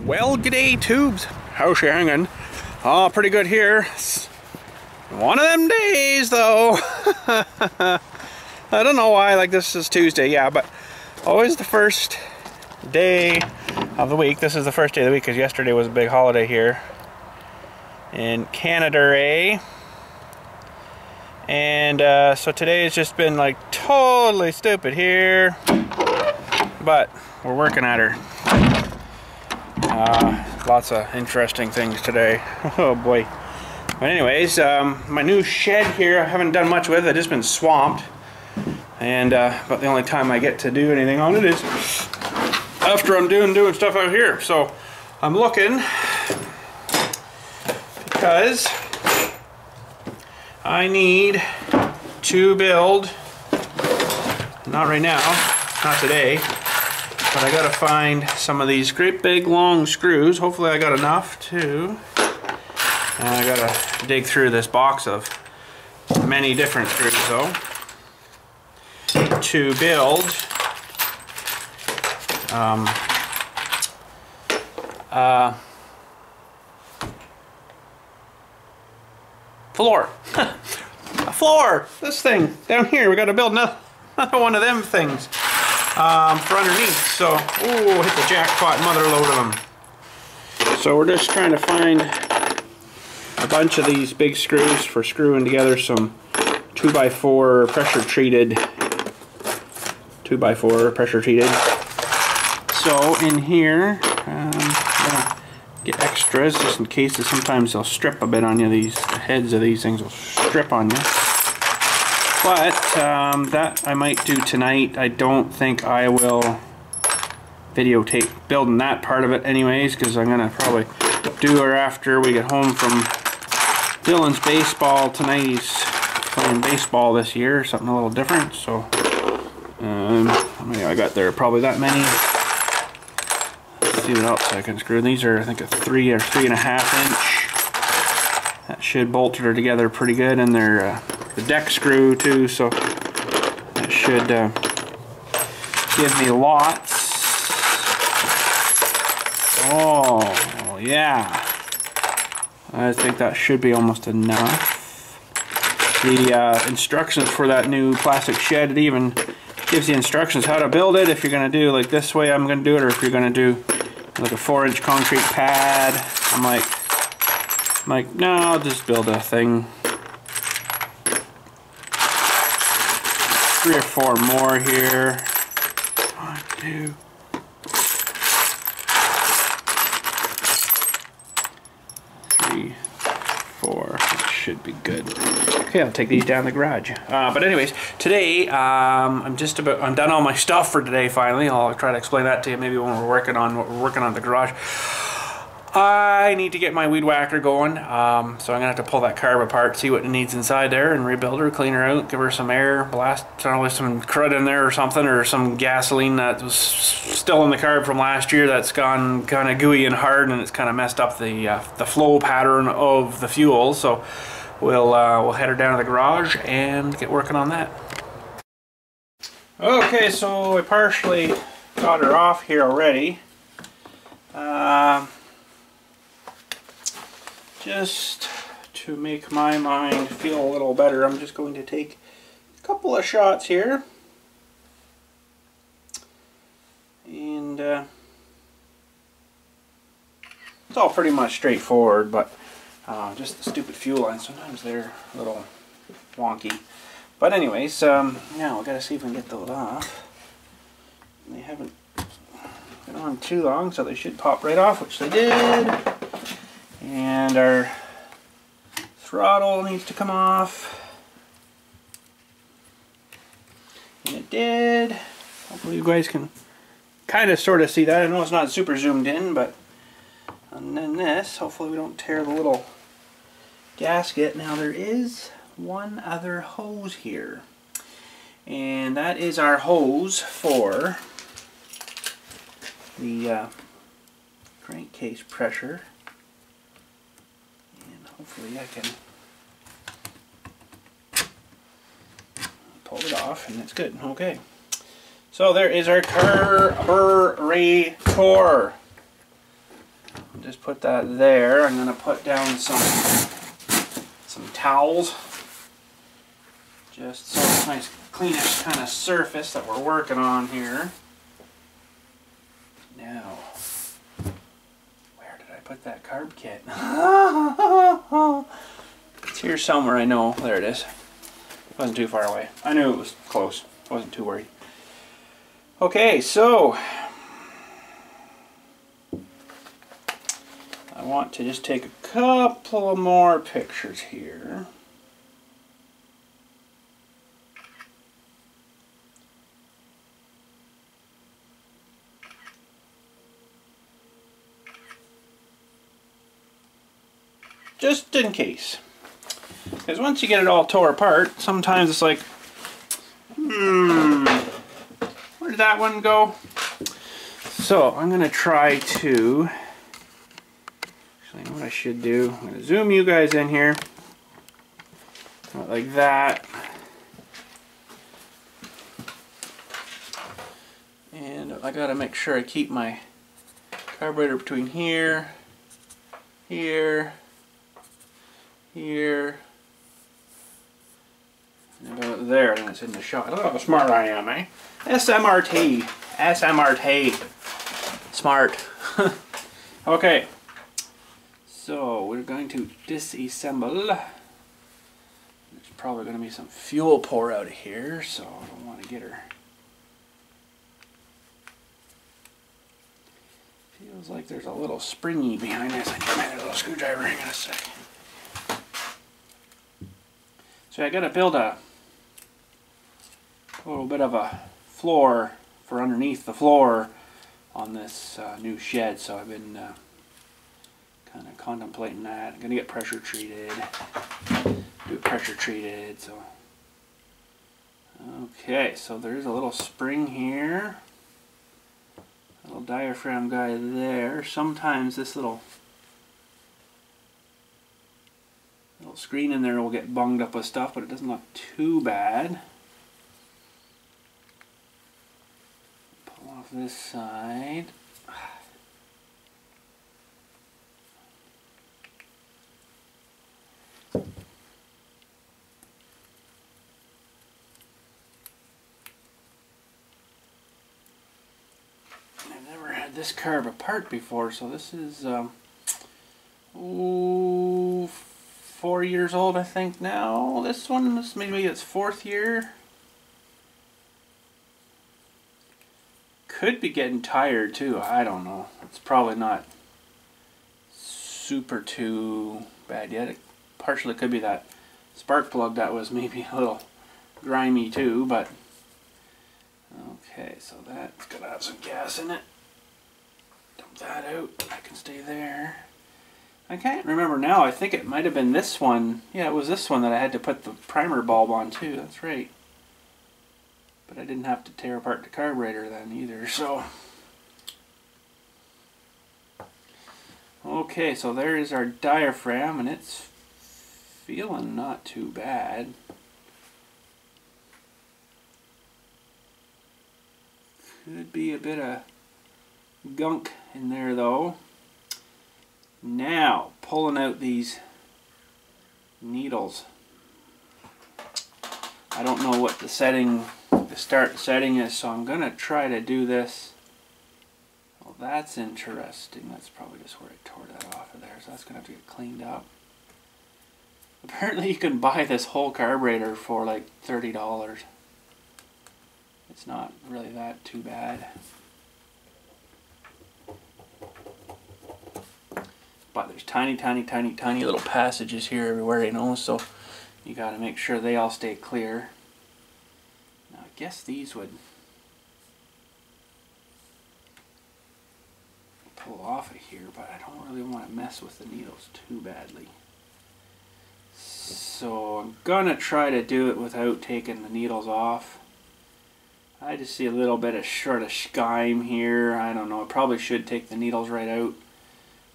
Well, g'day tubes. How's she hanging? Oh, pretty good here. It's one of them days though. I don't know why, like this is Tuesday, yeah, but always the first day of the week. This is the first day of the week because yesterday was a big holiday here in Canada, eh? And so today has just been like totally stupid here, but we're working at her. Lots of interesting things today. Oh boy. But anyways, my new shed here I haven't done much with. I've just been swamped, and but the only time I get to do anything on it is after I'm doing stuff out here. So I'm looking because I need to build, not right now, not today, but I gotta find some of these great big long screws. Hopefully I got enough too. And I gotta dig through this box of many different screws though to build floor. A floor! This thing down here, we gotta build another one of them things for underneath. So, ooh, hit the jackpot, mother load of them. So we're just trying to find a bunch of these big screws for screwing together some 2x4 pressure treated. 2x4 pressure treated. So in here, I'm gonna get extras just in case sometimes they'll strip a bit on you. The heads of these things will strip on you. But that I might do tonight. I don't think I will videotape building that part of it anyways, because I'm gonna probably do her after we get home from Dylan's baseball tonight. He's playing baseball this year, something a little different. So how many I got there? Probably that many. Let's see what else I can screw. These are I think a 3 or 3.5 inch. That should bolt her together pretty good, and they're the deck screw too, so that should give me lots. Oh yeah, I think that should be almost enough. The instructions for that new plastic shed, it even gives the instructions how to build it. If you're going to do like this way I'm going to do it, or if you're going to do like a 4-inch concrete pad. I'm like, no, I'll just build a thing. 3 or 4 more here. 1, 2. 3, 4. That should be good. Okay, I'll take these down the garage. But anyways, today I'm done all my stuff for today. Finally, I'll try to explain that to you maybe when we're working on what we're working on at the garage. I need to get my weed whacker going, so I'm gonna have to pull that carb apart, see what it needs inside there, and rebuild her, clean her out, give her some air, blast probably some crud in there or something, or some gasoline that was still in the carb from last year that's gone kind of gooey and hard, and it's kind of messed up the flow pattern of the fuel. So we'll head her down to the garage and get working on that. Okay, so I partially got her off here already. Just to make my mind feel a little better, I'm just going to take a couple of shots here. And it's all pretty much straightforward, but just the stupid fuel lines, sometimes they're a little wonky. But anyways, now we gotta see if we can get those off. They haven't been on too long, so they should pop right off, which they did. And our throttle needs to come off. And it did. Hopefully you guys can kind of sort of see that. I know it's not super zoomed in, but and then this, hopefully we don't tear the little gasket. Now there is one other hose here, and that is our hose for the crankcase pressure. Hopefully I can pull it off and it's good. Okay. So there is our carburetor. just put that there. I'm going to put down some towels, just so it's a nice cleanish kind of surface that we're working on here. Now, where did I put that carb kit? It's here somewhere, I know. There it is. It wasn't too far away. I knew it was close. I wasn't too worried. Okay, so I want to just take a couple of more pictures here. Just in case. Because once you get it all tore apart, sometimes it's like, where did that one go? So I'm going to try to, actually I know what I should do. I'm going to zoom you guys in here. Like that. And I got to make sure I keep my carburetor between here, here, here, and about there, and it's in the shot. Look how smart I am, eh? SMRT. SMRT. Smart. Okay. So we're going to disassemble. There's probably going to be some fuel pour out of here, so I don't want to get her. Feels like there's a little springy behind this. I need my little screwdriver. Hang on a sec. So I got to build a little bit of a floor for underneath the floor on this new shed. So I've been kind of contemplating that. I'm going to get pressure treated. Do it pressure treated. So okay, so there's a little spring here. A little diaphragm guy there. Sometimes this little screen in there will get bunged up with stuff, but it doesn't look too bad. Pull off this side. I've never had this carb apart before, so this is 4 years old, I think now. This one, this maybe its 4th year. Could be getting tired too. I don't know. It's probably not super too bad yet. It partially could be that spark plug that was maybe a little grimy too, but okay, so that's gonna have some gas in it. Dump that out. That can stay there. I can't remember now. I think it might have been this one. Yeah, it was this one that I had to put the primer bulb on too. That's right. But I didn't have to tear apart the carburetor then either, so. Okay, so there is our diaphragm, and it's feeling not too bad. Could be a bit of gunk in there though. Now, pulling out these needles. I don't know what the start setting is, so I'm gonna try to do this. Well, that's interesting. That's probably just where I tore that off of there, so that's gonna have to get cleaned up. Apparently you can buy this whole carburetor for like $30. It's not really that too bad. But there's tiny little passages here everywhere, you know, so you got to make sure they all stay clear. Now I guess these would pull off of here, but I don't really want to mess with the needles too badly. So I'm gonna try to do it without taking the needles off. I just see a little bit of sort of schime here. I don't know, I probably should take the needles right out.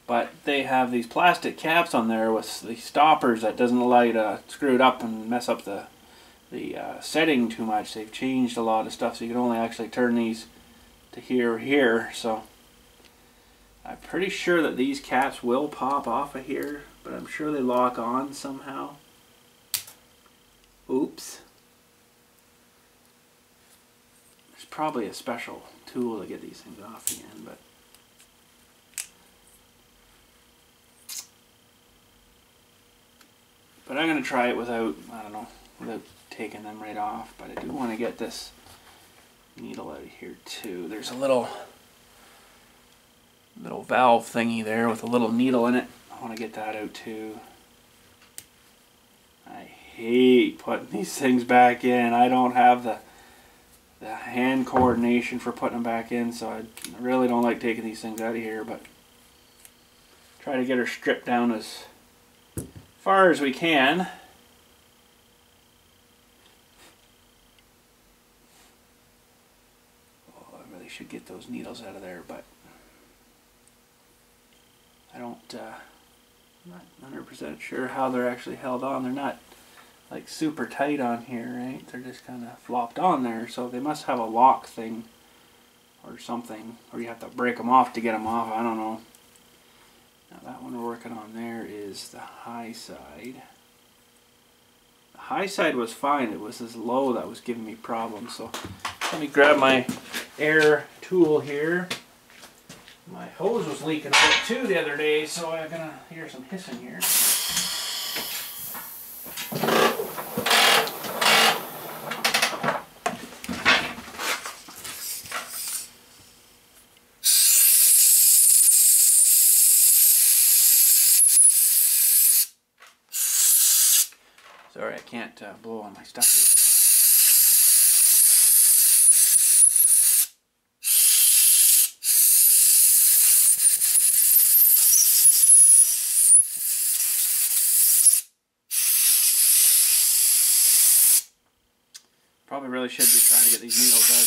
But they have these plastic caps on there with the stoppers that doesn't allow you to screw it up and mess up the setting too much. They've changed a lot of stuff, so you can only actually turn these to here or here. So I'm pretty sure that these caps will pop off of here, but I'm sure they lock on somehow. Oops. There's probably a special tool to get these things off again, but I'm going to try it without, I don't know, without taking them right off. But I do want to get this needle out of here too. There's a little valve thingy there with a little needle in it. I want to get that out too. I hate putting these things back in. I don't have the hand coordination for putting them back in, so I really don't like taking these things out of here, but try to get her stripped down as far as we can. Oh, I really should get those needles out of there, but I don't, I'm not 100% sure how they're actually held on. They're not like super tight on here, right? They're just kind of flopped on there, so they must have a lock thing or something, or you have to break them off to get them off. I don't know. Now that one we're working on there is the high side. The high side was fine. It was this low that was giving me problems. So let me grab my air tool here. My hose was leaking a bit too the other day, so I'm gonna hear some hissing here. Sorry, I can't blow on my stuff here. Probably really should be trying to get these needles out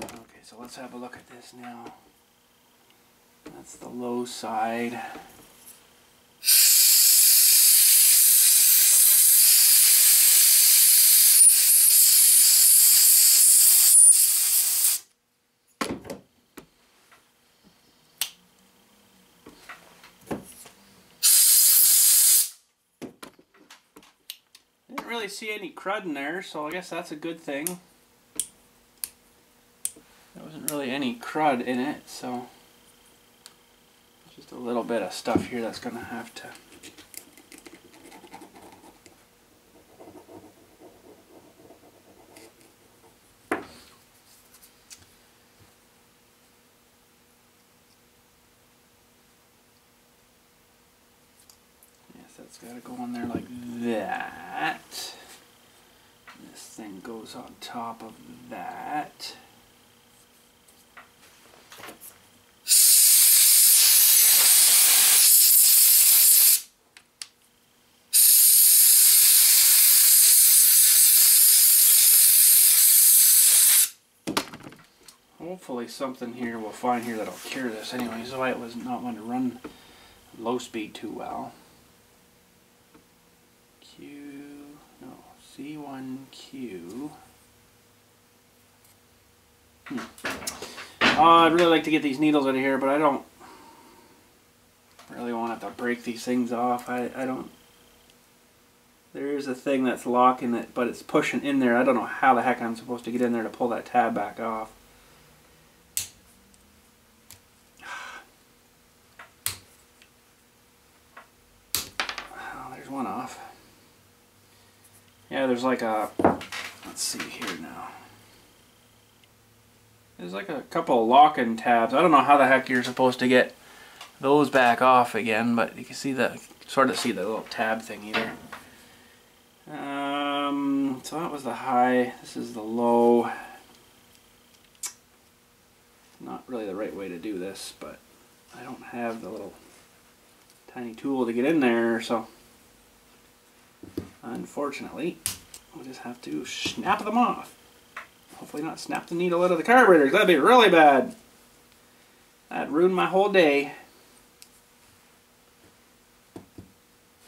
of here. Okay, so let's have a look at this now. That's the low side. Didn't really see any crud in there, so I guess that's a good thing. There wasn't really any crud in it, so just a little bit of stuff here that's going to have to that's got to go on there like that. This thing goes on top of that. Hopefully something here we'll find here that'll cure this. Anyway, so I was not one to run low speed too well. C1Q. I'd really like to get these needles out of here, but I don't really want to have to break these things off. I don't. There is a thing that's locking it, but it's pushing in there. I don't know how the heck I'm supposed to get in there to pull that tab back off. Oh, there's one off. Yeah, there's like a, let's see here now. There's like a couple of locking tabs. I don't know how the heck you're supposed to get those back off again, but you can see the, sort of see the little tab thingy there. So that was the high, this is the low. Not really the right way to do this, but I don't have the little tiny tool to get in there, so unfortunately we'll just have to snap them off. Hopefully not snap the needle out of the carburetor, that'd be really bad. That'd ruin my whole day.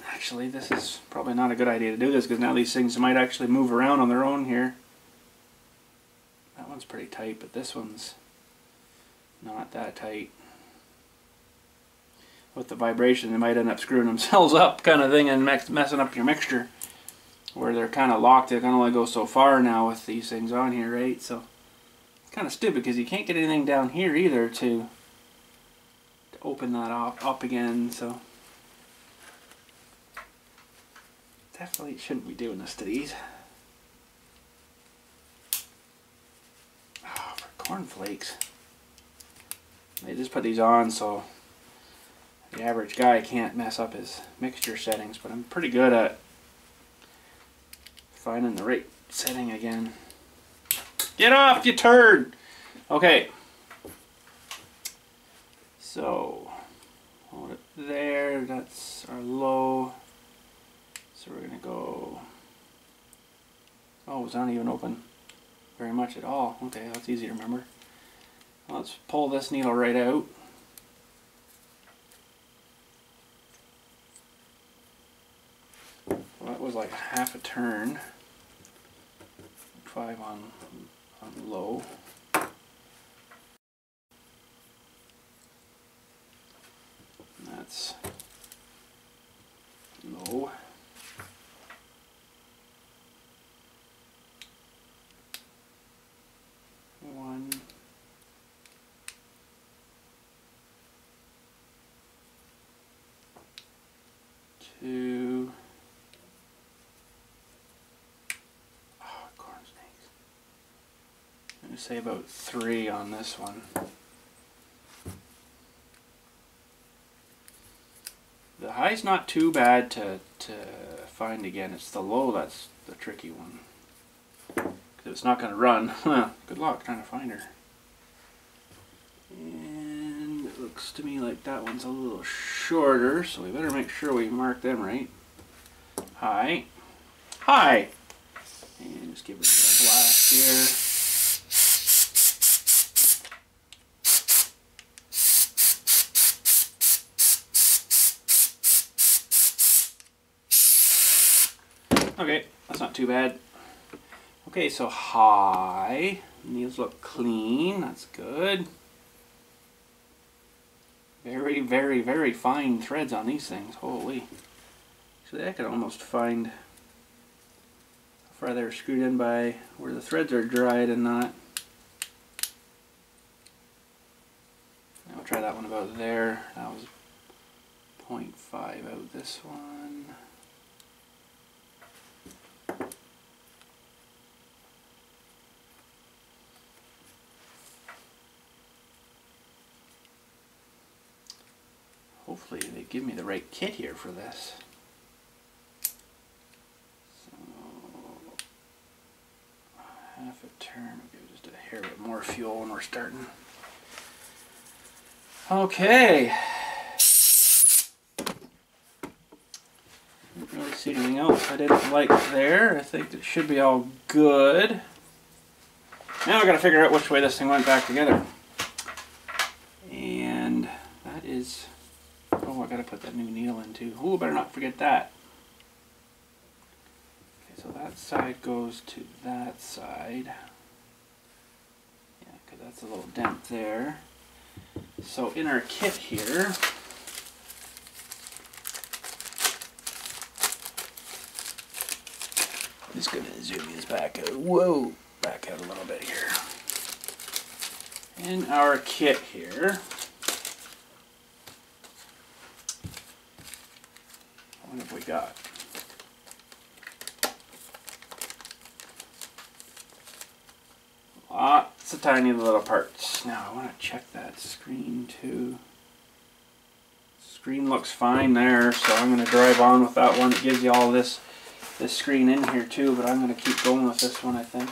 Actually, this is probably not a good idea to do this, because now these things might actually move around on their own here. That one's pretty tight, but this one's not that tight. With the vibration, they might end up screwing themselves up, kind of thing, and messing up your mixture. Where they're kind of locked, they can only go so far now with these things on here, right? So it's kind of stupid because you can't get anything down here either to open that up again. So definitely shouldn't be doing this to these. Oh, for cornflakes. They just put these on so the average guy can't mess up his mixture settings, but I'm pretty good at finding the right setting again. Get off, you turd! Okay. So, hold it there. That's our low. So we're going to go... Oh, it's not even open very much at all. Okay, that's easy to remember. Let's pull this needle right out. Well, that was like half a turn. 5 on low. That's low. One. Two. Oh, corn snakes. I'm going to say about 3 on this one. The high's not too bad to find again. It's the low that's the tricky one. Because it's not going to run. Good luck trying to find her. And it looks to me like that one's a little shorter, so we better make sure we mark them right. High. High! And just give it a little blast here. Okay, that's not too bad. Okay, so high. These look clean. That's good. Very, very, very fine threads on these things. Holy. So I could almost find how far they're screwed in by where the threads are dried and not. I'll try that one about there. That was 0.5 out this one. Hopefully they give me the right kit here for this. So, half a turn, we'll give just a hair bit more fuel when we're starting. Okay. Didn't really see anything else I didn't like there. I think it should be all good. Now I gotta figure out which way this thing went back together. And that is... Oh, I gotta put that new needle in too. Oh, better not forget that. Okay, so that side goes to that side. Yeah, because that's a little dent there. So in our kit here, I'm just gonna zoom these back out. Whoa, back out a little bit here. In our kit here, what have we got? Lots of tiny little parts. Now I want to check that screen too. Screen looks fine there, so I'm going to drive on with that one. It gives you all this screen in here too, but I'm going to keep going with this one, I think.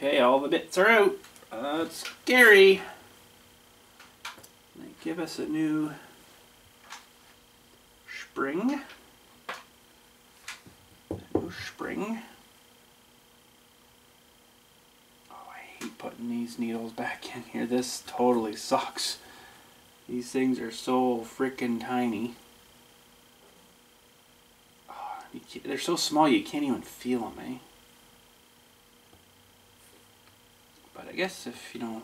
Okay, all the bits are out. That's scary. They give us a new spring. A new spring. putting these needles back in here. This totally sucks. These things are so freaking tiny. Oh, they're so small you can't even feel them, eh? But I guess if you know,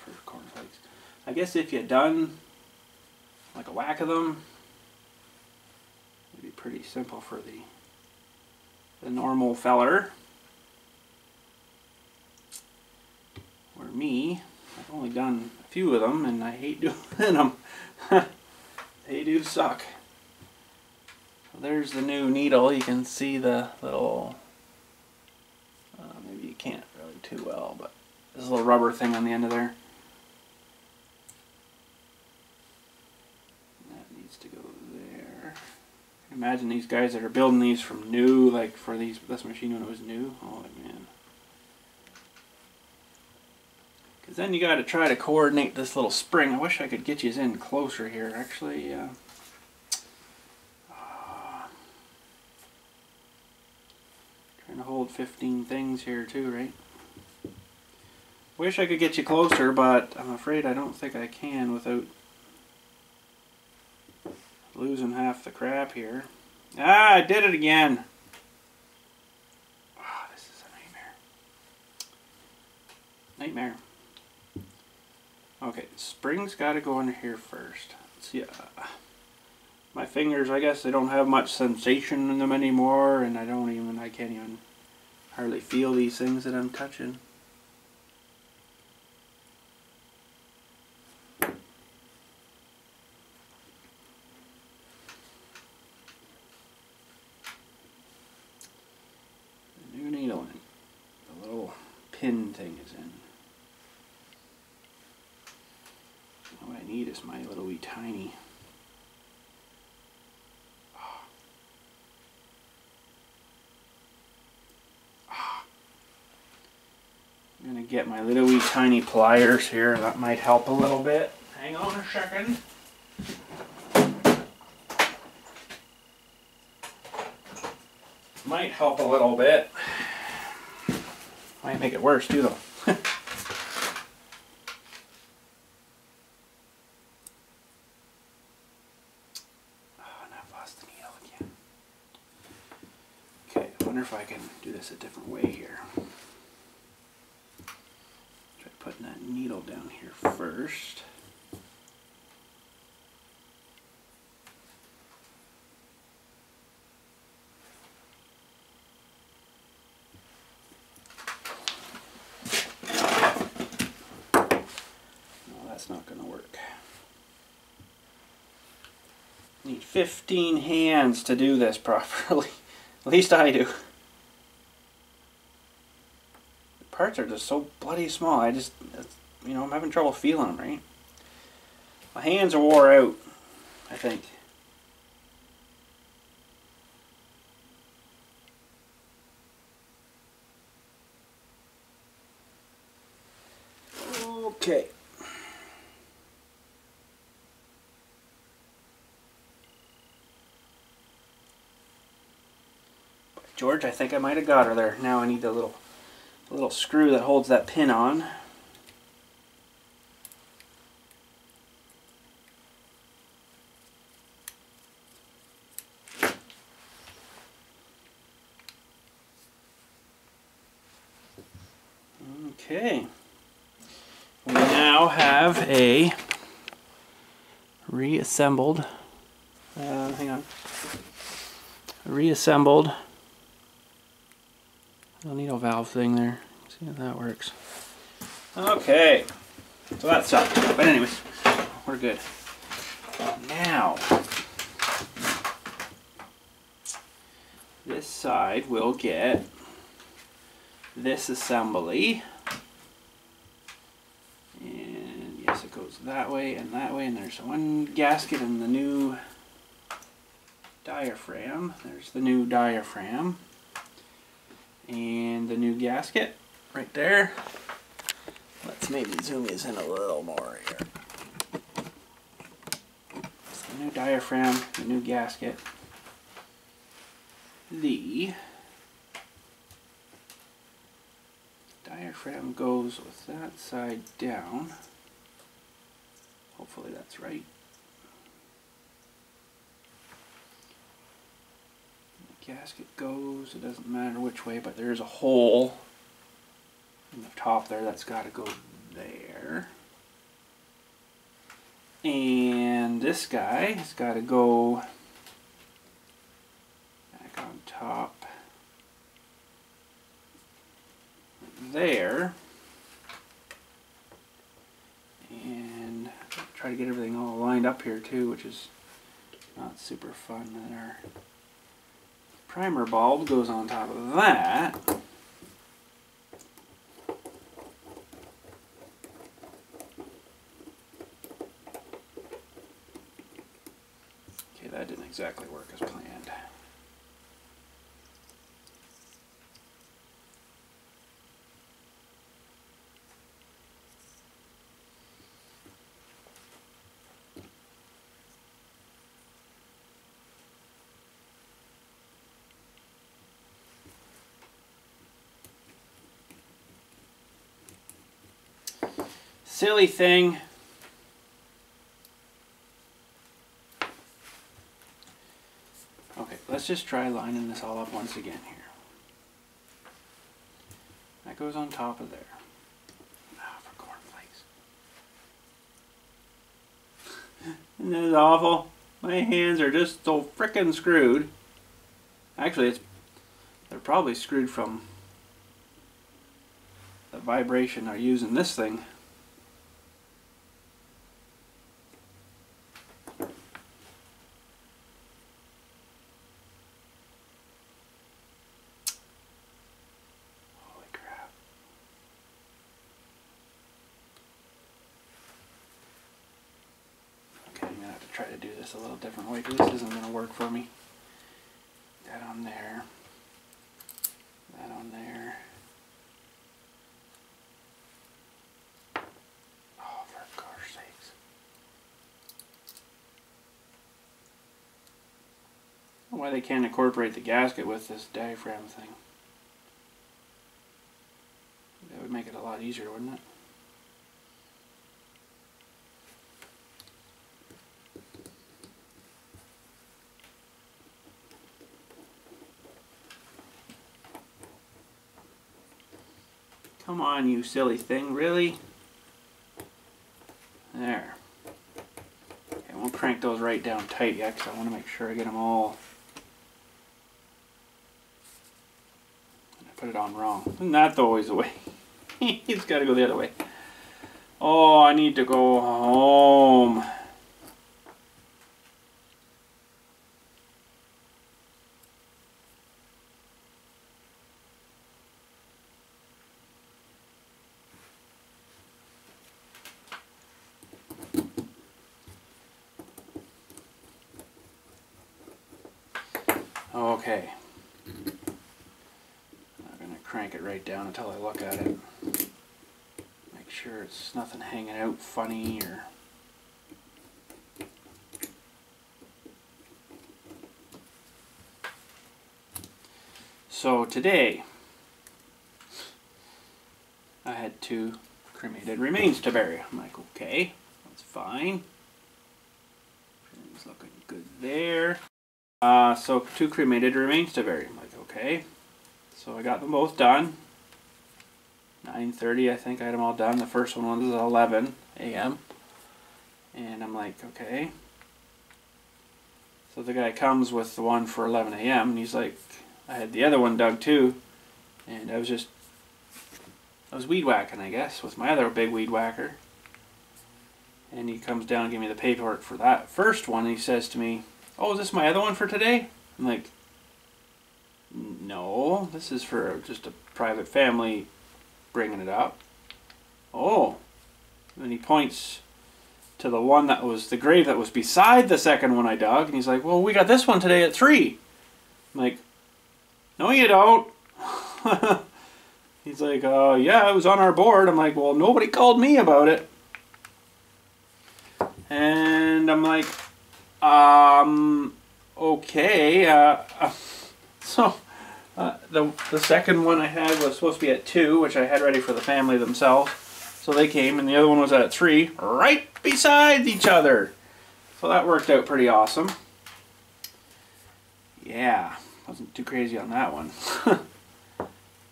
for cornflakes, I guess if you done like a whack of them, it'd be pretty simple for the normal feller. Where me, I've only done a few of them and I hate doing them. They do suck. So there's the new needle. You can see the little, maybe you can't really too well, but this little rubber thing on the end of there. That needs to go there. Imagine these guys that are building these from new, like for this machine when it was new. Oh man. Because then you got to try to coordinate this little spring. I wish I could get you in closer here. Actually, trying to hold 15 things here too, right? Wish I could get you closer, but I'm afraid I don't think I can without losing half the crap here. Ah, I did it again. Oh, this is a nightmare. Nightmare. Okay, spring's got to go under here first. See, my fingers, I guess they don't have much sensation in them anymore, and I can't even hardly feel these things that I'm touching. The new needle in. The little pin thing is in. What I need is my little wee tiny. I'm going to get my little wee tiny pliers here. That might help a little bit. Hang on a second. Might help a little bit. Might make it worse too though. If I can do this a different way here. Try putting that needle down here first. No, that's not going to work. Need 15 hands to do this properly. At least I do. The parts are just so bloody small. I'm having trouble feeling them, right? My hands are wore out, I think. Okay. George, I think I might have got her there. Now I need the little screw that holds that pin on. Okay. We now have a reassembled, reassembled needle valve thing there. Let's see if that works. Okay, so that sucked. But anyways, we're good. Now, this side will get this assembly. And yes, it goes that way, and there's one gasket in the new diaphragm. There's the new diaphragm. And the new gasket right there. Let's maybe zoom these in a little more here. So the new diaphragm, the new gasket, the diaphragm diaphragm goes with that side down. Hopefully that's right. The gasket goes, it doesn't matter which way, but there's a hole in the top there that's got to go there. And this guy has got to go back on top there. And try to get everything all lined up here too, which is not super fun. And our primer bulb goes on top of that. Okay, that didn't exactly work as planned. Silly thing. Okay, let's just try lining this all up once again here. That goes on top of there. Ah, for cornflakes. Isn't this awful? My hands are just so frickin' screwed. Actually, they're probably screwed from the vibration of using this thing. Try to do this a little different way because this isn't going to work for me. That on there. That on there. Oh, for gosh sakes. I don't know why they can't incorporate the gasket with this diaphragm thing. That would make it a lot easier, wouldn't it? Come on, you silly thing, really? There. Okay, I won't crank those right down tight yet because I want to make sure I get them all. I put it on wrong. Isn't that always the way? It's got to go the other way. Oh, I need to go home. Okay, I'm going to crank it right down until I look at it. Make sure it's nothing hanging out funny or... So today, I had 2 cremated remains to bury. I'm like, okay, that's fine. Everything's looking good there. So 2 cremated remains to bury. I'm like, okay. So I got them both done. 9:30, I think I had them all done. The first one was at 11 a.m. And I'm like, okay. So the guy comes with the one for 11 a.m. and he's like, I had the other one dug too. And I was weed whacking, I guess, with my other big weed whacker. And he comes down and gives me the paperwork for that first one. And he says to me, oh, is this my other one for today? I'm like, no, this is for just a private family bringing it up. Oh. And he points to the one that was the grave that was beside the second one I dug. And he's like, well, we got this one today at 3. I'm like, no, you don't. He's like, yeah, it was on our board. I'm like, well, nobody called me about it. And I'm like, okay, so The second one I had was supposed to be at 2, which I had ready for the family themselves. So they came, and the other one was at 3, right beside each other. So that worked out pretty awesome. Yeah, wasn't too crazy on that one.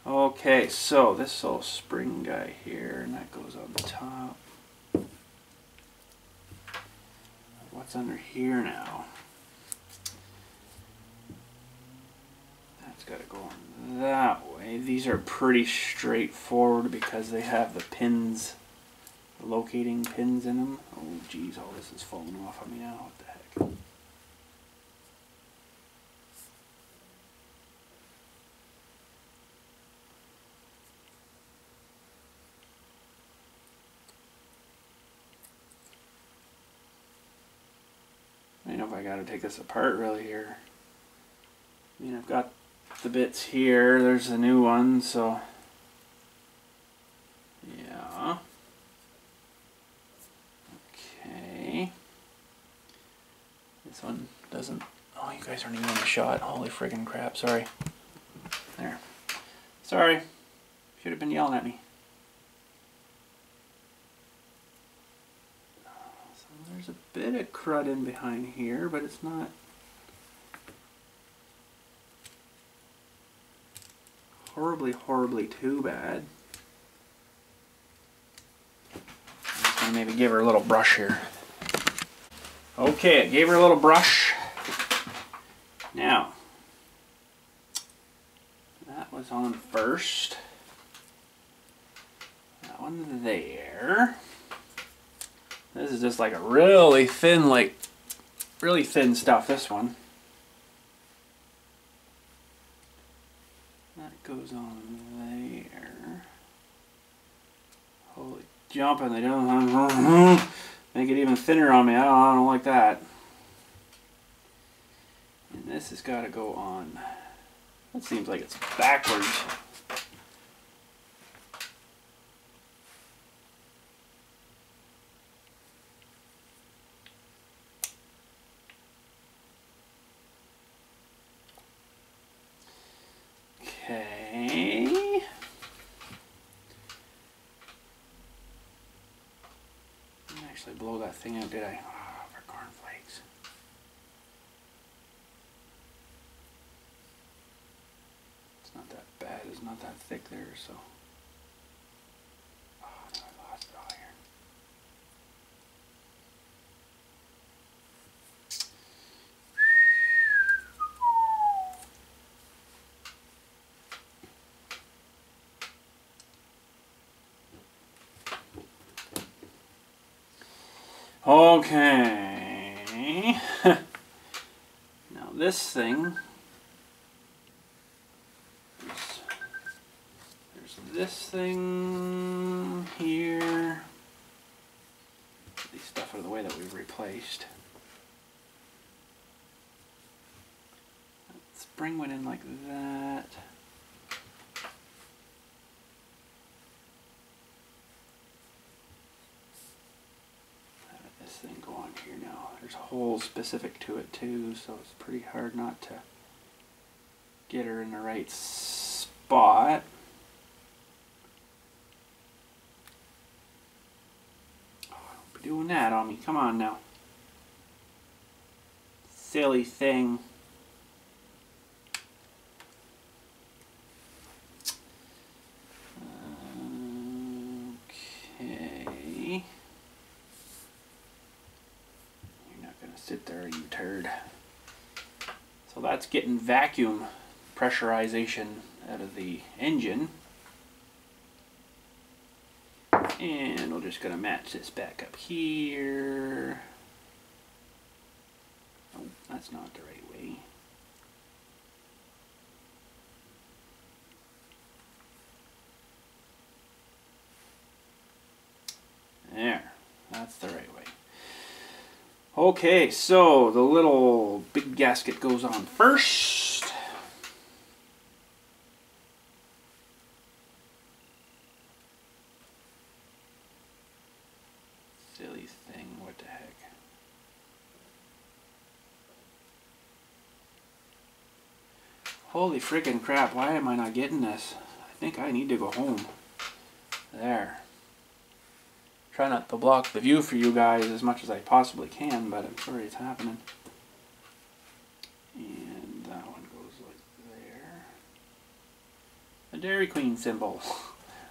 Okay, so this little spring guy here, and that goes on the top. What's under here now? That's got to go on that way. These are pretty straightforward because they have the pins, the locating pins in them. Oh geez, all this is falling off on me now. What the heck? I don't know if I got to take this apart really here. I mean, I've got the bits here. There's the new one, so yeah. Okay. This one doesn't. Oh, you guys aren't even in the shot. Holy friggin' crap! Sorry. There. Sorry. Should have been yelling at me. So there's a bit of crud in behind here, but it's not horribly too bad. I'm just gonna maybe give her a little brush here. Okay, I gave her a little brush. Now, that was on first. That one there. This is just like a really thin, really thin stuff, this one. That goes on there. Holy jumping, they don't make it even thinner on me. I don't like that. And this has got to go on. That seems like it's backwards. Okay. Didn't actually blow that thing out, did I? Oh, for cornflakes. It's not that bad. It's not that thick there, so. Oh, no, I lost it all here. Okay. Now this thing, there's this thing here. These stuff out of the way that we've replaced. That spring went in like that. Thing go on here now. There's holes specific to it too, so it's pretty hard not to get her in the right spot. Oh, don't be doing that on me. Come on now. Silly thing. Okay. Sit there, you turd. So that's getting vacuum pressurization out of the engine. And we're just going to match this back up here. Oh, that's not the right way. There, that's the right way. Okay, so the little big gasket goes on first. Silly thing, what the heck. Holy friggin' crap, why am I not getting this? I think I need to go home. There. Try not to block the view for you guys as much as I possibly can, but I'm sorry it's happening. And that one goes like there. A Dairy Queen symbol.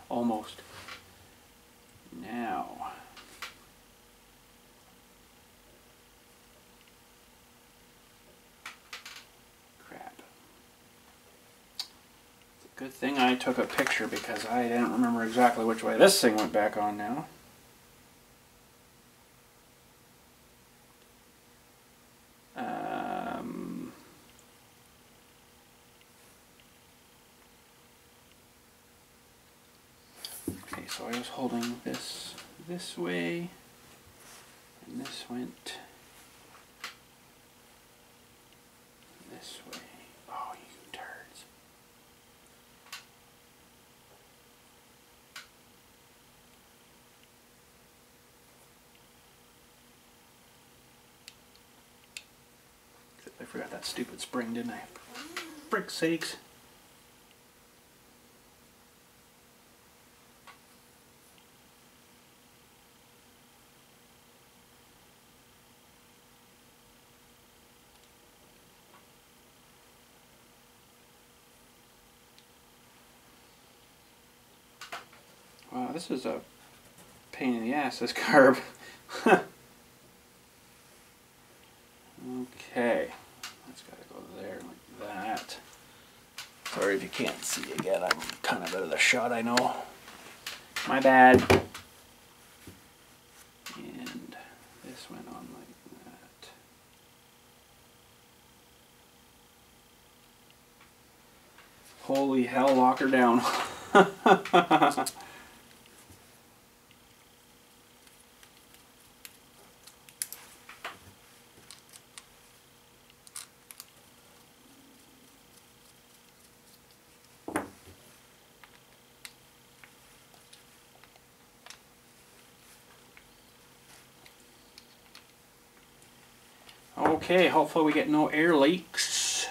Almost. Now. Crap. It's a good thing I took a picture because I didn't remember exactly which way this thing went back on now. Okay, so I was holding this way, and this went this way. Oh, you turds. I forgot that stupid spring, didn't I? Frick's sakes. Wow, this is a pain in the ass, this carb. Okay, that's got to go there like that. Sorry if you can't see again, I'm kind of out of the shot, I know. My bad. And this went on like that. Holy hell, lock her down. Okay, hopefully we get no air leaks.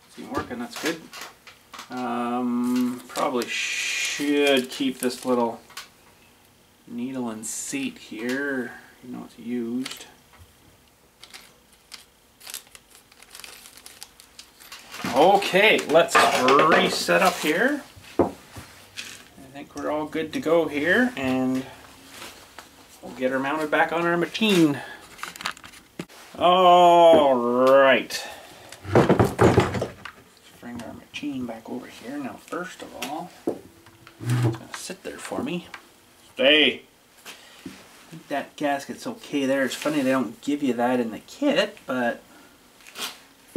It's been working, that's good. Probably should keep this little needle and seat here, even though it's used. Okay, let's reset up here. I think we're all good to go here, and we'll get her mounted back on our machine. All right. Let's bring our machine back over here. Now, first of all, it's gonna sit there for me. Stay. I think that gasket's okay there. It's funny they don't give you that in the kit, but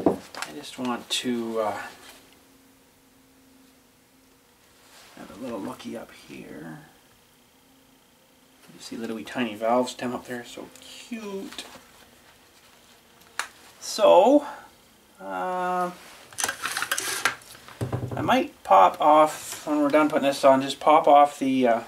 I just want to have a little looky up here. You see little wee tiny valve stem up there, so cute. So, I might pop off, when we're done putting this on, just pop off the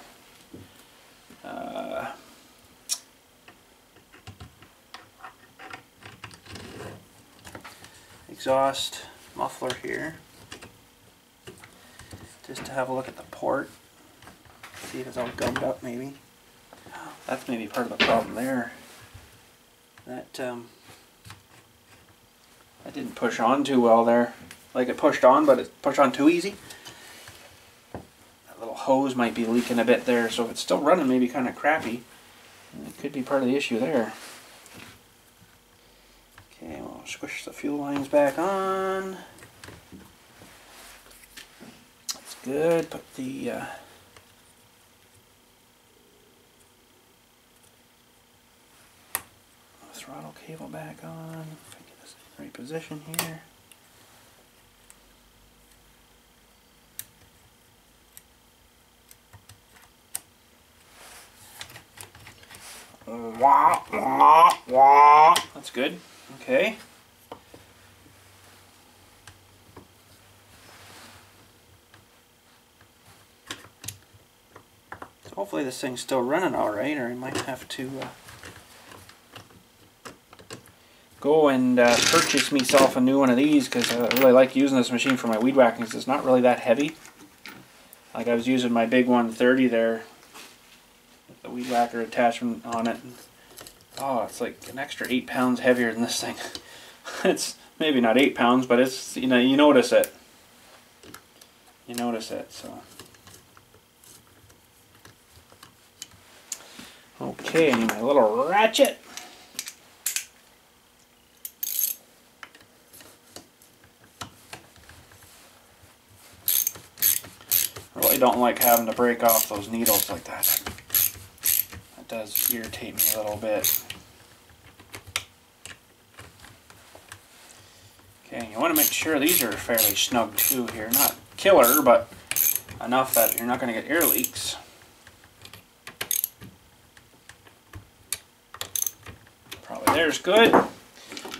exhaust muffler here, just to have a look at the port, see if it's all gummed up maybe. That's maybe part of the problem there. That that didn't push on too well there. Like it pushed on, but it pushed on too easy. That little hose might be leaking a bit there, so if it's still running maybe kind of crappy, it could be part of the issue there. Okay, we'll squish the fuel lines back on. That's good. Put the throttle cable back on. If I get this in the right position here. Wah, wah, wah. That's good. Okay. So hopefully this thing's still running all right, or I might have to go and purchase myself a new one of these, because I really like using this machine for my weed whacking. It's not really that heavy. Like I was using my big 130 there with the weed whacker attachment on it. Oh, it's like an extra 8 pounds heavier than this thing. It's maybe not 8 pounds, but it's, you know, you notice it. You notice it, so. Okay, I need my little ratchet. I really don't like having to break off those needles like that. That does irritate me a little bit. Okay, you want to make sure these are fairly snug too here. Not killer, but enough that you're not going to get air leaks. Probably there's good.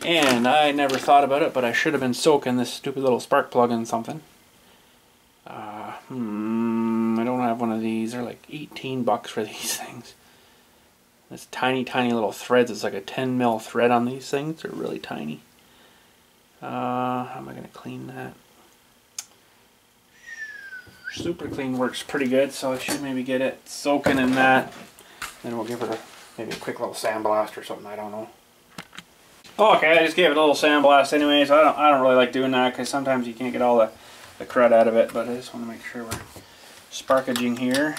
And I never thought about it, but I should have been soaking this stupid little spark plug in something. I don't have one of these. They're like 18 bucks for these things. This tiny, tiny little threads. It's like a 10 mil thread on these things. They're really tiny. How am I going to clean that? Super clean works pretty good, so I should maybe get it soaking in that. Then we'll give it maybe a quick little sandblast or something. I don't know. Okay, I just gave it a little sandblast anyways. I don't really like doing that because sometimes you can't get all the crud out of it, but I just want to make sure we're sparkaging here.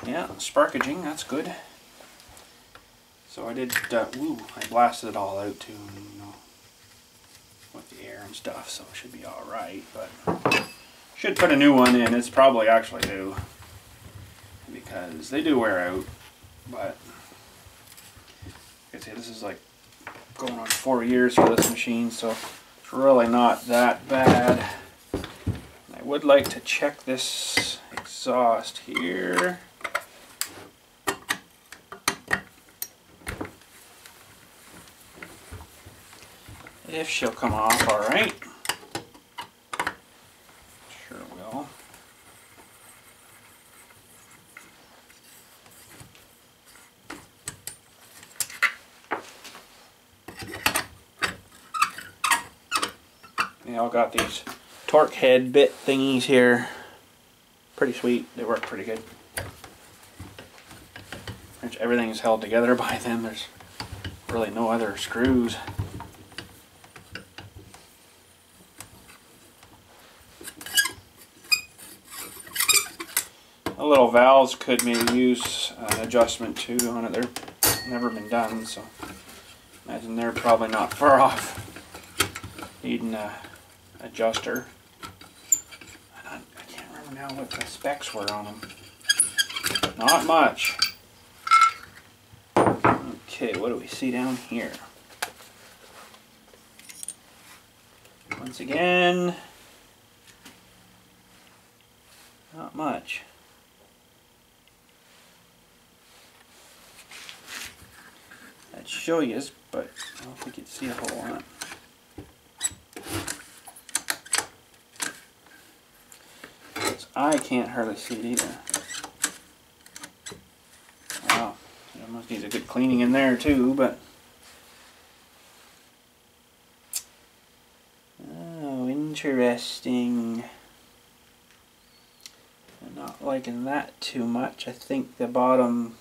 Yeah, sparkaging, that's good. So I did, I blasted it all out too, you know, with the air and stuff, so it should be alright, but should put a new one in. It's probably actually due, because they do wear out, but you can see this is like going on 4 years for this machine, so it's really not that bad. I would like to check this exhaust here. If she'll come off, alright. Sure will. They all got these torque head bit thingies here. Pretty sweet. They work pretty good. Everything is held together by them. There's really no other screws. The little valves could maybe use an adjustment too on it. They're never been done, so imagine they're probably not far off needing an adjuster. I can't remember now what the specs were on them. Not much. Okay, what do we see down here? Once again, not much. I'd show you, but I don't think you'd see a whole lot. I can't hardly see it either. Wow, it almost needs a good cleaning in there too, but oh, interesting. I'm not liking that too much. I think the bottom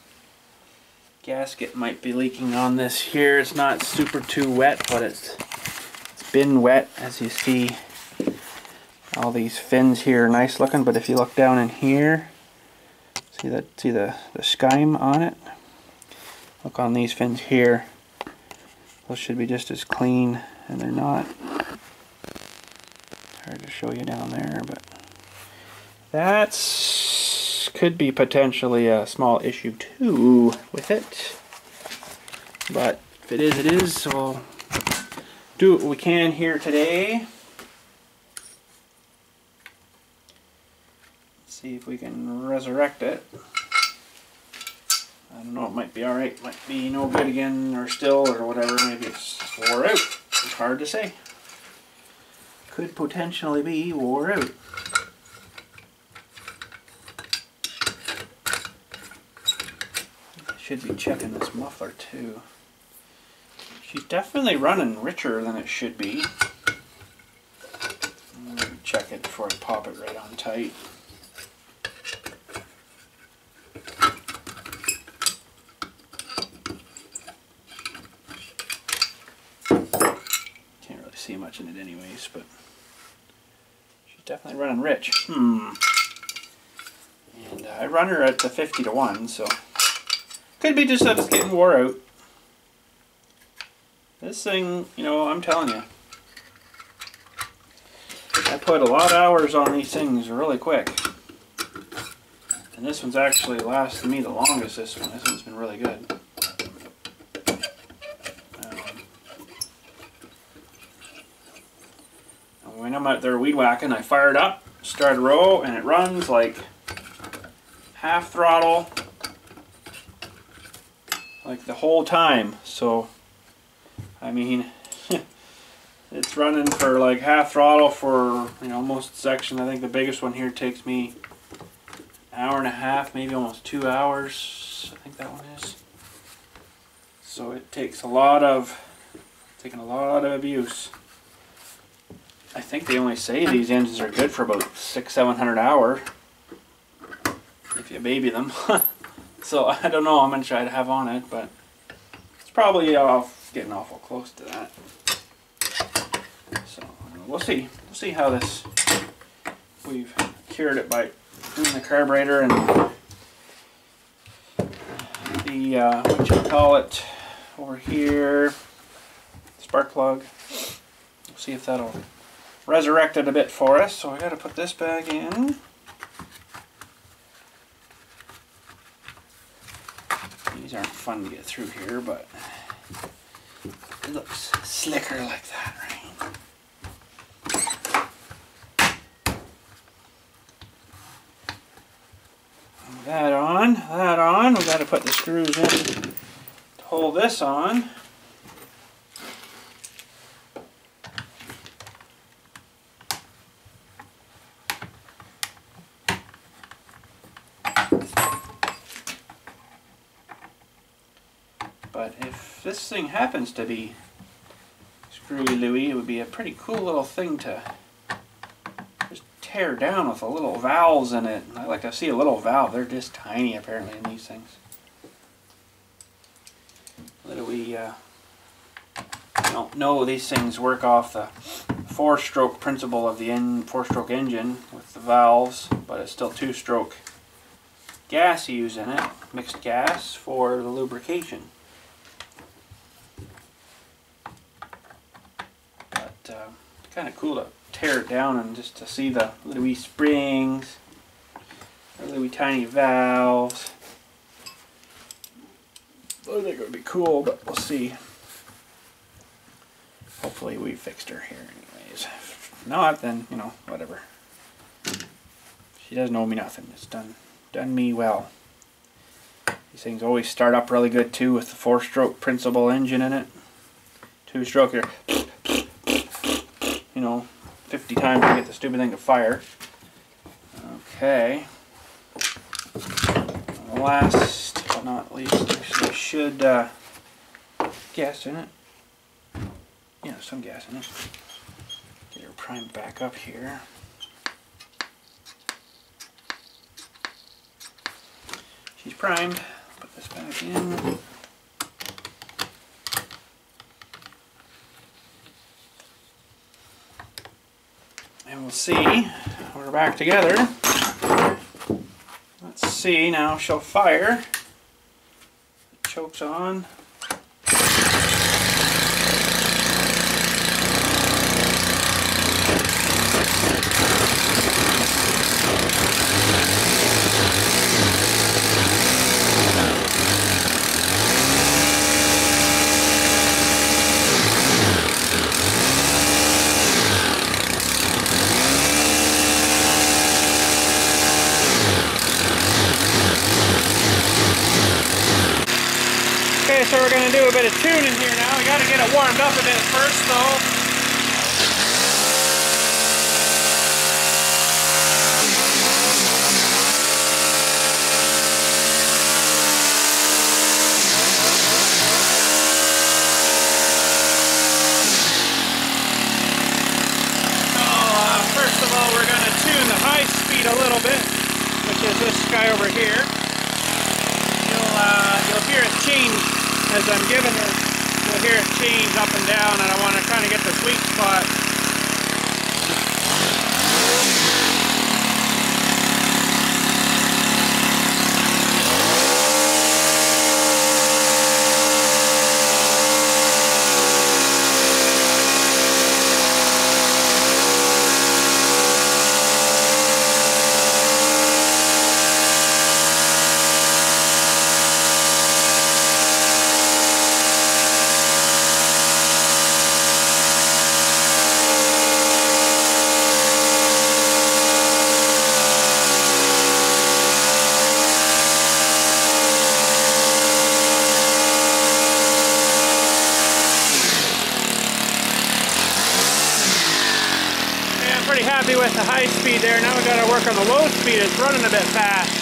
gasket might be leaking on this here. It's not super too wet, but it's been wet, as you see. All these fins here are nice looking, but if you look down in here, see the skime on it? Look on these fins here. Those should be just as clean, and they're not. It's hard to show you down there, but that's could be potentially a small issue too with it. But if it is, it is. So we'll do what we can here today. See if we can resurrect it. I don't know, it might be alright, might be no good again, or still, or whatever. Maybe it's wore out. It's hard to say. Could potentially be wore out. should be checking this muffler too. She's definitely running richer than it should be. Let me check it before I pop it right on tight. Can't really see much in it anyways, but she's definitely running rich. And I run her at the 50-to-1, so could be just that it's getting wore out. This thing, you know, I'm telling you, I put a lot of hours on these things really quick. And this one's actually lasted me the longest, this one. This one's been really good. When I'm out there weed whacking, I fire it up, start a row, and it runs like half throttle, like the whole time. So, I mean, it's running for like half throttle for, you know, most sections. I think the biggest one here takes me an hour and a half, maybe almost 2 hours. I think that one is. So it takes taking a lot of abuse. I think they only say these engines are good for about 600-700 hours if you baby them. So I don't know how much I'd have on it, but it's probably getting awful close to that. So we'll see. We'll see how this. We've cured it by doing the carburetor and the what you call it over here, spark plug. We'll see if that'll resurrect it a bit for us. So I got to put this back in. These aren't fun to get through here, but it looks slicker like that, right? That on. We got to put the screws in to hold this on. But if this thing happens to be screwy-looey, it would be a pretty cool little thing to just tear down with the little valves in it. I like to see a little valve. They're just tiny apparently in these things. We don't know these things work off the four-stroke principle of the four-stroke engine with the valves, but it's still two-stroke gas you use in it, mixed gas for the lubrication. Kind of cool to tear it down and just to see the little wee springs, little wee tiny valves. I think it would be cool, but we'll see. Hopefully we fixed her here anyways. If not, then, you know, whatever. She doesn't owe me nothing. It's done me well. These things always start up really good too with the four-stroke principle engine in it. Two-stroke here. You know, 50 times to get the stupid thing to fire. Okay. Last but not least, actually should gas in it. Yeah, some gas in it. Get her primed back up here. She's primed. Put this back in. And we'll see. We're back together. Let's see now. She'll fire. Chokes on. Okay, so we're going to do a bit of tuning here now. We got to get it warmed up a bit first though. speed a little bit, which is this guy over here, you'll hear it change as I'm giving her. You'll hear it change up and down, and I want to kind of get the sweet spot. Pretty happy with the high speed there. Now we got to work on the low speed. It's running a bit fast.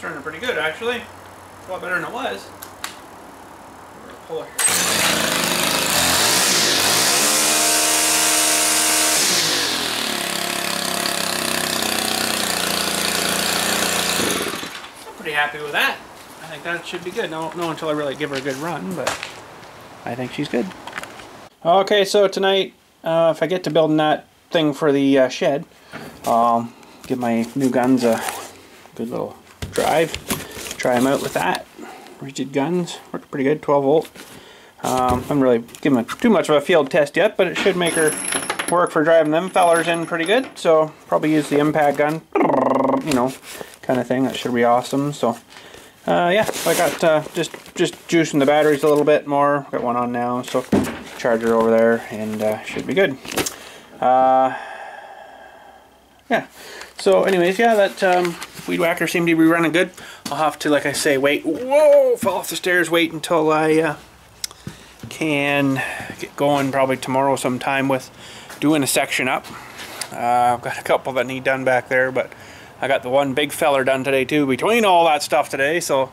Running pretty good, actually. It's a lot better than it was. Pull it. I'm pretty happy with that. I think that should be good. No until I really give her a good run, but I think she's good. Okay, so tonight, if I get to building that thing for the shed, I'll give my new guns a good little drive, try them out with that. Rigid guns, worked pretty good, 12 volt. I'm really giving it too much of a field test yet, but it should make her work for driving them fellers in pretty good. So probably use the impact gun, you know, kind of thing. That should be awesome. So yeah, I got just juicing the batteries a little bit more. Got one on now, so charger over there, and should be good. Yeah. So anyways, yeah, that weed whacker seemed to be running good. I'll have to, like I say, wait. Whoa! Fell off the stairs. Wait until I can get going probably tomorrow sometime with doing a section up. I've got a couple that need done back there, but I got the one big feller done today too, between all that stuff today, so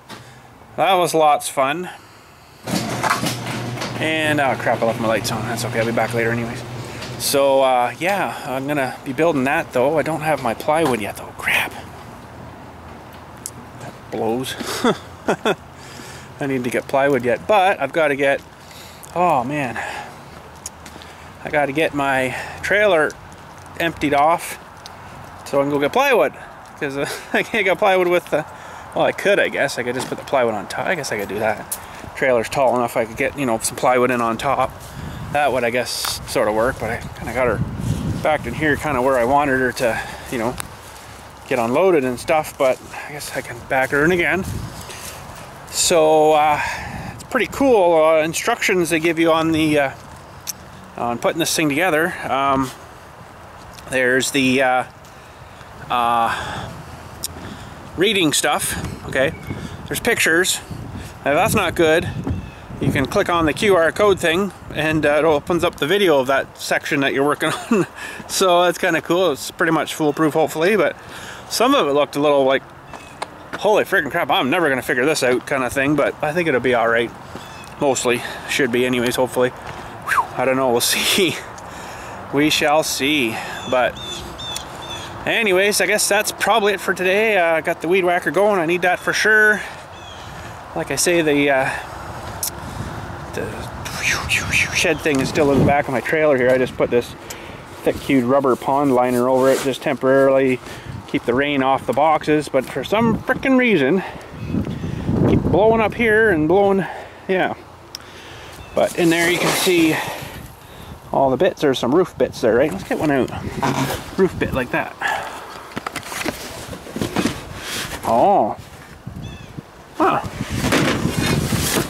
that was lots of fun. And oh crap, I left my lights on. That's okay, I'll be back later anyways. So yeah, I'm gonna be building that though. I don't have my plywood yet though. Crap. That blows. I need to get plywood yet, but I've got to get, oh man, I got to get my trailer emptied off so I can go get plywood, because I can't get plywood with the, well, I could, I guess. I could just put the plywood on top. I guess I could do that. Trailer's tall enough I could get, you know, some plywood in on top. That would, I guess, sort of work, but I kind of got her backed in here kind of where I wanted her to, you know, get unloaded and stuff, but I guess I can back her in again. So it's pretty cool instructions they give you on the on putting this thing together. There's the reading stuff. Okay, there's pictures. Now that's not good. You can click on the QR code thing and it opens up the video of that section that you're working on. So that's kind of cool. It's pretty much foolproof, hopefully, but some of it looked a little like, holy freaking crap, I'm never gonna figure this out kind of thing, but I think it'll be all right. Mostly should be anyways, hopefully. Whew, I don't know, we'll see. We shall see. But anyways, I guess that's probably it for today. I got the weed whacker going. I need that for sure. Like I say, the shed thing is still in the back of my trailer here. I just put this thick hued rubber pond liner over it just temporarily, keep the rain off the boxes, but for some frickin' reason keep blowing up here and blowing yeah. But in there you can see all the bits. There's some roof bits there, right? Let's get one out. Roof bit like that. Oh. Huh.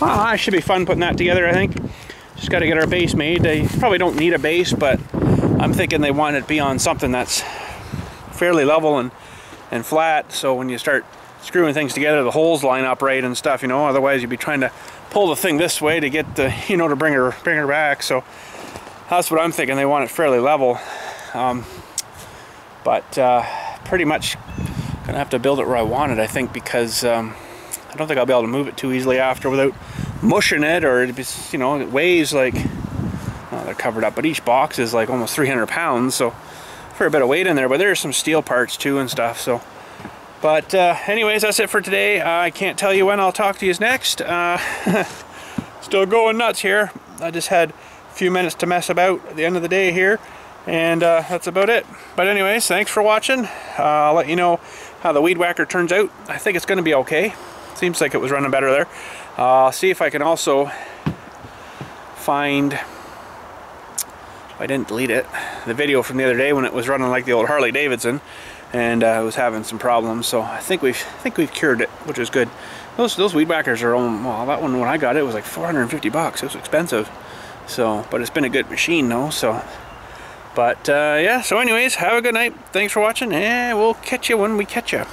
Well, that should be fun putting that together, I think. Just got to get our base made. They probably don't need a base, but I'm thinking they want it to be on something that's fairly level and flat, so when you start screwing things together, the holes line up right and stuff, you know. Otherwise you'd be trying to pull the thing this way to get the, you know, to bring her back. So that's what I'm thinking. They want it fairly level, but pretty much gonna have to build it where I want it, I think, because I don't think I'll be able to move it too easily after without mushing it, or you know, it weighs like, well, they're covered up, but each box is like almost 300 pounds, so for a bit of weight in there. But there's some steel parts too and stuff. So, but anyways, that's it for today. I can't tell you when I'll talk to you next. Still going nuts here. I just had a few minutes to mess about at the end of the day here, and that's about it. But anyways, thanks for watching. I'll let you know how the weed whacker turns out. I think it's going to be okay. Seems like it was running better there. I'll see if I can also find, I didn't delete it, the video from the other day when it was running like the old Harley Davidson, and it was having some problems. So I think we've cured it, which is good. Those weed whackers are, well, that one when I got it was like 450 bucks. It was expensive. So, but it's been a good machine though. So, but yeah. So anyways, have a good night. Thanks for watching, and we'll catch you when we catch you.